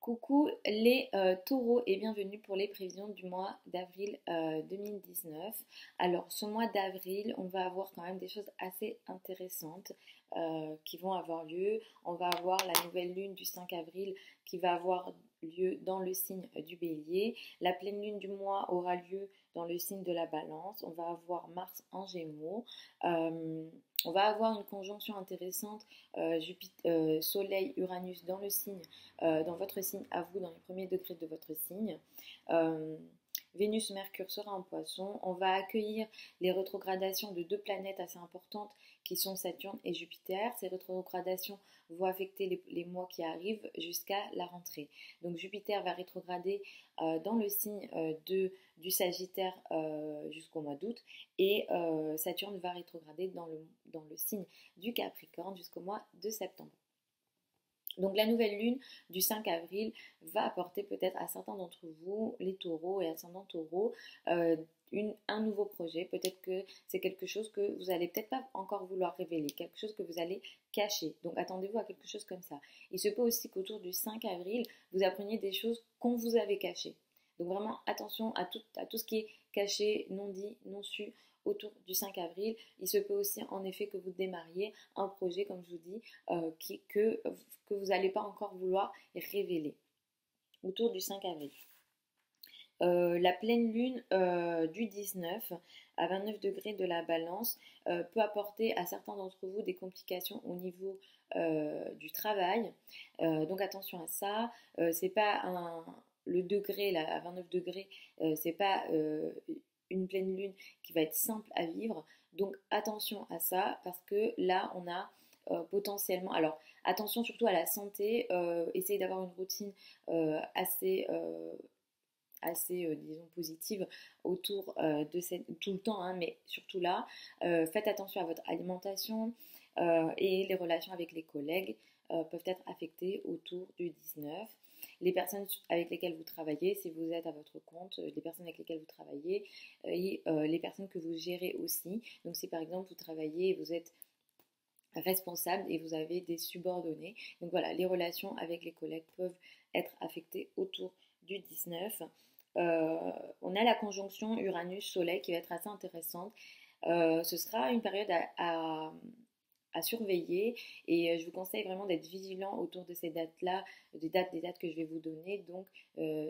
Coucou les taureaux et bienvenue pour les prévisions du mois d'avril 2019. Alors ce mois d'avril, on va avoir quand même des choses assez intéressantes qui vont avoir lieu. On va avoir la nouvelle lune du 5 avril qui va avoir lieu dans le signe du Bélier. La pleine lune du mois aura lieu dans le signe de la Balance. On va avoir Mars en Gémeaux. On va avoir une conjonction intéressante Soleil-Uranus dans le signe dans votre signe à vous, dans les premiers degrés de votre signe. Euh, Vénus-Mercure sera en Poisson. On va accueillir les rétrogradations de deux planètes assez importantes qui sont Saturne et Jupiter. Ces rétrogradations vont affecter les mois qui arrivent jusqu'à la rentrée. Donc Jupiter va rétrograder dans le signe du Sagittaire jusqu'au mois d'août et Saturne va rétrograder dans le signe du Capricorne jusqu'au mois de septembre. Donc la nouvelle lune du 5 avril va apporter peut-être à certains d'entre vous, les taureaux et ascendants taureaux, un nouveau projet. Peut-être que c'est quelque chose que vous n'allez peut-être pas encore vouloir révéler, quelque chose que vous allez cacher. Donc attendez-vous à quelque chose comme ça. Il se peut aussi qu'autour du 5 avril, vous appreniez des choses qu'on vous avait cachées. Donc vraiment attention à tout ce qui est caché, non dit, non su autour du 5 avril. Il se peut aussi en effet que vous démarriez un projet, comme je vous dis, que vous n'allez pas encore vouloir révéler autour du 5 avril. La pleine lune du 19 à 29 degrés de la Balance peut apporter à certains d'entre vous des complications au niveau du travail. Donc attention à ça. C'est pas le degré là, à 29 degrés, c'est pas une pleine lune qui va être simple à vivre. Donc attention à ça parce que là on a potentiellement. Alors attention surtout à la santé. Essayez d'avoir une routine assez disons, positive autour tout le temps, hein, mais surtout là. Faites attention à votre alimentation et les relations avec les collègues peuvent être affectées autour du 19. Les personnes avec lesquelles vous travaillez, si vous êtes à votre compte, les personnes avec lesquelles vous travaillez et les personnes que vous gérez aussi. Donc si par exemple vous travaillez et vous êtes responsable et vous avez des subordonnés. Donc voilà, les relations avec les collègues peuvent être affectées autour du 19. On a la conjonction Uranus-Soleil qui va être assez intéressante. Ce sera une période à surveiller et je vous conseille vraiment d'être vigilant autour de ces dates-là, des dates que je vais vous donner, donc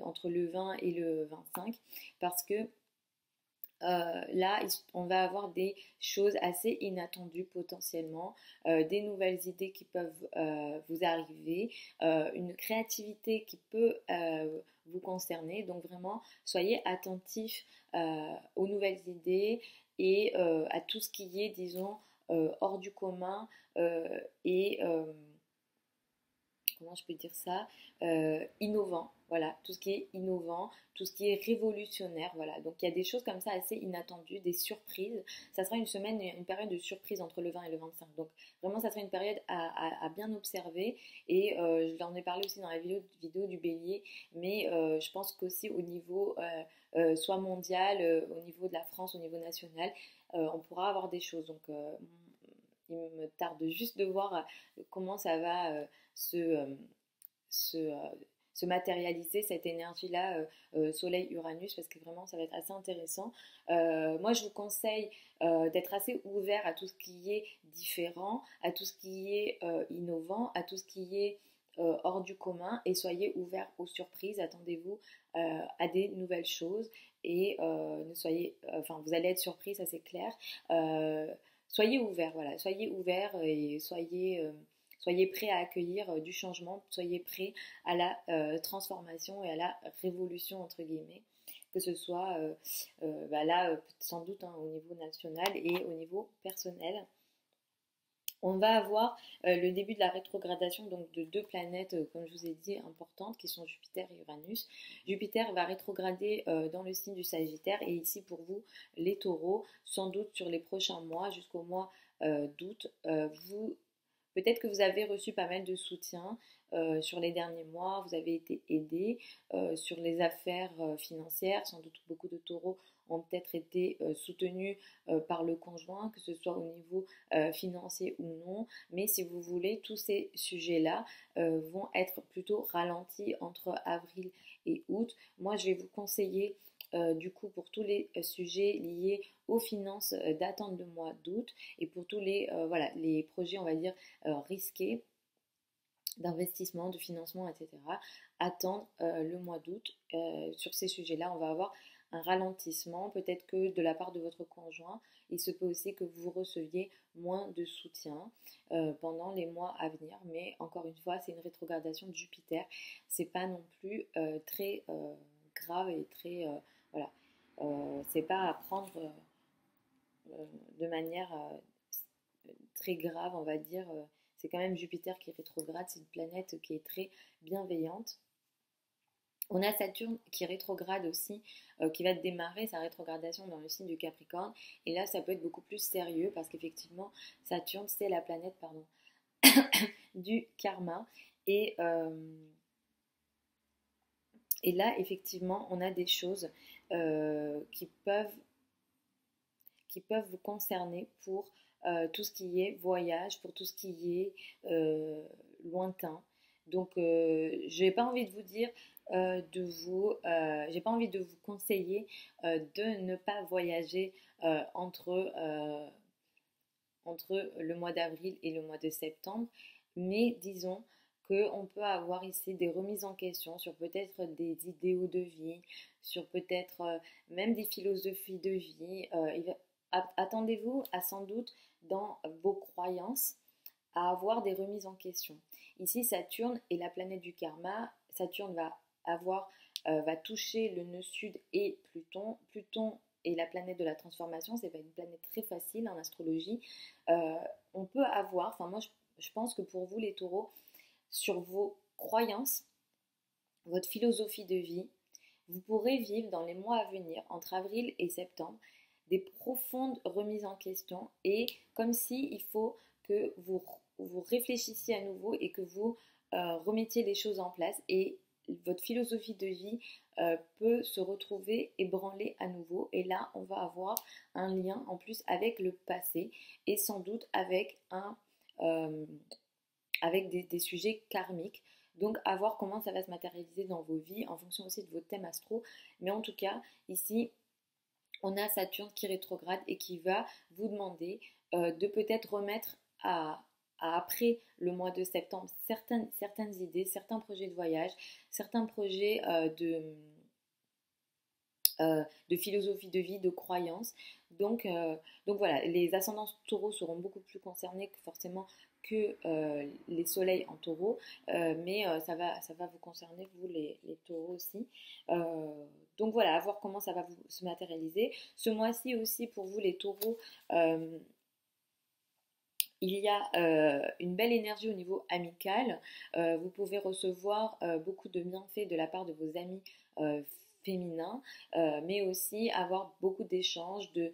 entre le 20 et le 25, parce que là, on va avoir des choses assez inattendues potentiellement, des nouvelles idées qui peuvent vous arriver, une créativité qui peut vous concerner. Donc vraiment, soyez attentifs aux nouvelles idées et à tout ce qui est, disons, hors du commun et comment je peux dire ça, innovant, voilà, tout ce qui est innovant, tout ce qui est révolutionnaire, voilà. Donc il y a des choses comme ça assez inattendues, des surprises. Ça sera une période de surprise entre le 20 et le 25. Donc vraiment, ça sera une période à bien observer. Et je l'en ai parlé aussi dans la vidéo du bélier, mais je pense qu'aussi au niveau soit mondial, au niveau de la France, au niveau national, on pourra avoir des choses. Donc il me tarde juste de voir comment ça va se, se, se matérialiser cette énergie-là, Soleil-Uranus, parce que vraiment, ça va être assez intéressant. Moi, je vous conseille d'être assez ouvert à tout ce qui est différent, à tout ce qui est innovant, à tout ce qui est hors du commun, et soyez ouverts aux surprises, attendez-vous à des nouvelles choses, et ne soyez, enfin, vous allez être surpris, ça c'est clair. Soyez ouverts, voilà, soyez ouverts et soyez prêts à accueillir du changement, soyez prêts à la transformation et à la révolution, entre guillemets, que ce soit là, sans doute hein, au niveau national et au niveau personnel. On va avoir le début de la rétrogradation donc, de deux planètes, comme je vous ai dit, importantes, qui sont Jupiter et Uranus. Jupiter va rétrograder dans le signe du Sagittaire, et ici pour vous, les taureaux, sans doute sur les prochains mois, jusqu'au mois d'août, peut-être que vous avez reçu pas mal de soutien sur les derniers mois, vous avez été aidé sur les affaires financières, sans doute beaucoup de taureaux ont peut-être été soutenus par le conjoint, que ce soit au niveau financier ou non. Mais si vous voulez, tous ces sujets-là vont être plutôt ralentis entre avril et août. Moi, je vais vous conseiller du coup pour tous les sujets liés aux finances d'attendre le mois d'août et pour tous les, voilà, les projets, on va dire, risqués d'investissement, de financement, etc. Attendre le mois d'août. Sur ces sujets-là, on va avoir un ralentissement, peut-être que de la part de votre conjoint, il se peut aussi que vous receviez moins de soutien pendant les mois à venir. Mais encore une fois, c'est une rétrogradation de Jupiter. C'est pas non plus très grave et très voilà. C'est pas à prendre de manière très grave, on va dire. C'est quand même Jupiter qui est rétrograde, c'est une planète qui est très bienveillante. On a Saturne qui est rétrograde aussi, qui va démarrer sa rétrogradation dans le signe du Capricorne. Et là, ça peut être beaucoup plus sérieux parce qu'effectivement, Saturne, c'est la planète, pardon, du karma. Et, et là, effectivement, on a des choses qui peuvent vous concerner pour tout ce qui est voyage, pour tout ce qui est lointain. Donc, je n'ai pas envie de vous dire j'ai pas envie de vous conseiller de ne pas voyager entre le mois d'avril et le mois de septembre, mais disons qu'on peut avoir ici des remises en question sur peut-être des idéaux de vie, sur peut-être même des philosophies de vie. Attendez-vous à sans doute dans vos croyances à avoir des remises en question. Ici, Saturne est la planète du karma. Saturne va toucher le nœud sud et Pluton. Pluton est la planète de la transformation. C'est pas une planète très facile en astrologie. On peut avoir, enfin moi je pense que pour vous les taureaux, sur vos croyances, votre philosophie de vie, vous pourrez vivre dans les mois à venir, entre avril et septembre, des profondes remises en question et comme si il faut que vous réfléchissiez à nouveau et que vous remettiez les choses en place et votre philosophie de vie peut se retrouver ébranlée à nouveau et là on va avoir un lien en plus avec le passé et sans doute avec avec des sujets karmiques. Donc à voir comment ça va se matérialiser dans vos vies en fonction aussi de vos thèmes astro. Mais en tout cas, ici, on a Saturne qui rétrograde et qui va vous demander de peut-être remettre après le mois de septembre certaines idées, certains projets de voyage, certains projets de philosophie de vie, de croyance. Donc voilà, les ascendants taureaux seront beaucoup plus concernés forcément que les soleils en taureau, mais ça va vous concerner, vous les taureaux aussi. Donc voilà, à voir comment ça va se matérialiser. Ce mois-ci aussi, pour vous les taureaux, il y a une belle énergie au niveau amical. Vous pouvez recevoir beaucoup de bienfaits de la part de vos amis féminins, mais aussi avoir beaucoup d'échanges, de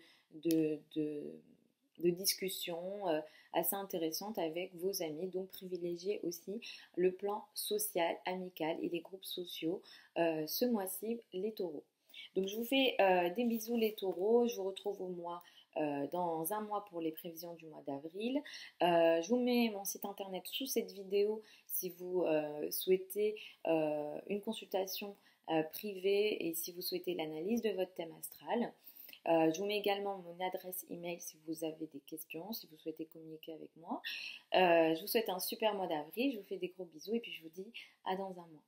discussions assez intéressantes avec vos amis. Donc privilégiez aussi le plan social, amical et les groupes sociaux ce mois-ci, les taureaux. Donc je vous fais des bisous les taureaux, je vous retrouve dans un mois pour les prévisions du mois d'avril. Je vous mets mon site internet sous cette vidéo si vous souhaitez une consultation privée et si vous souhaitez l'analyse de votre thème astral. Je vous mets également mon adresse email si vous avez des questions, si vous souhaitez communiquer avec moi. Je vous souhaite un super mois d'avril, je vous fais des gros bisous et puis je vous dis à dans un mois.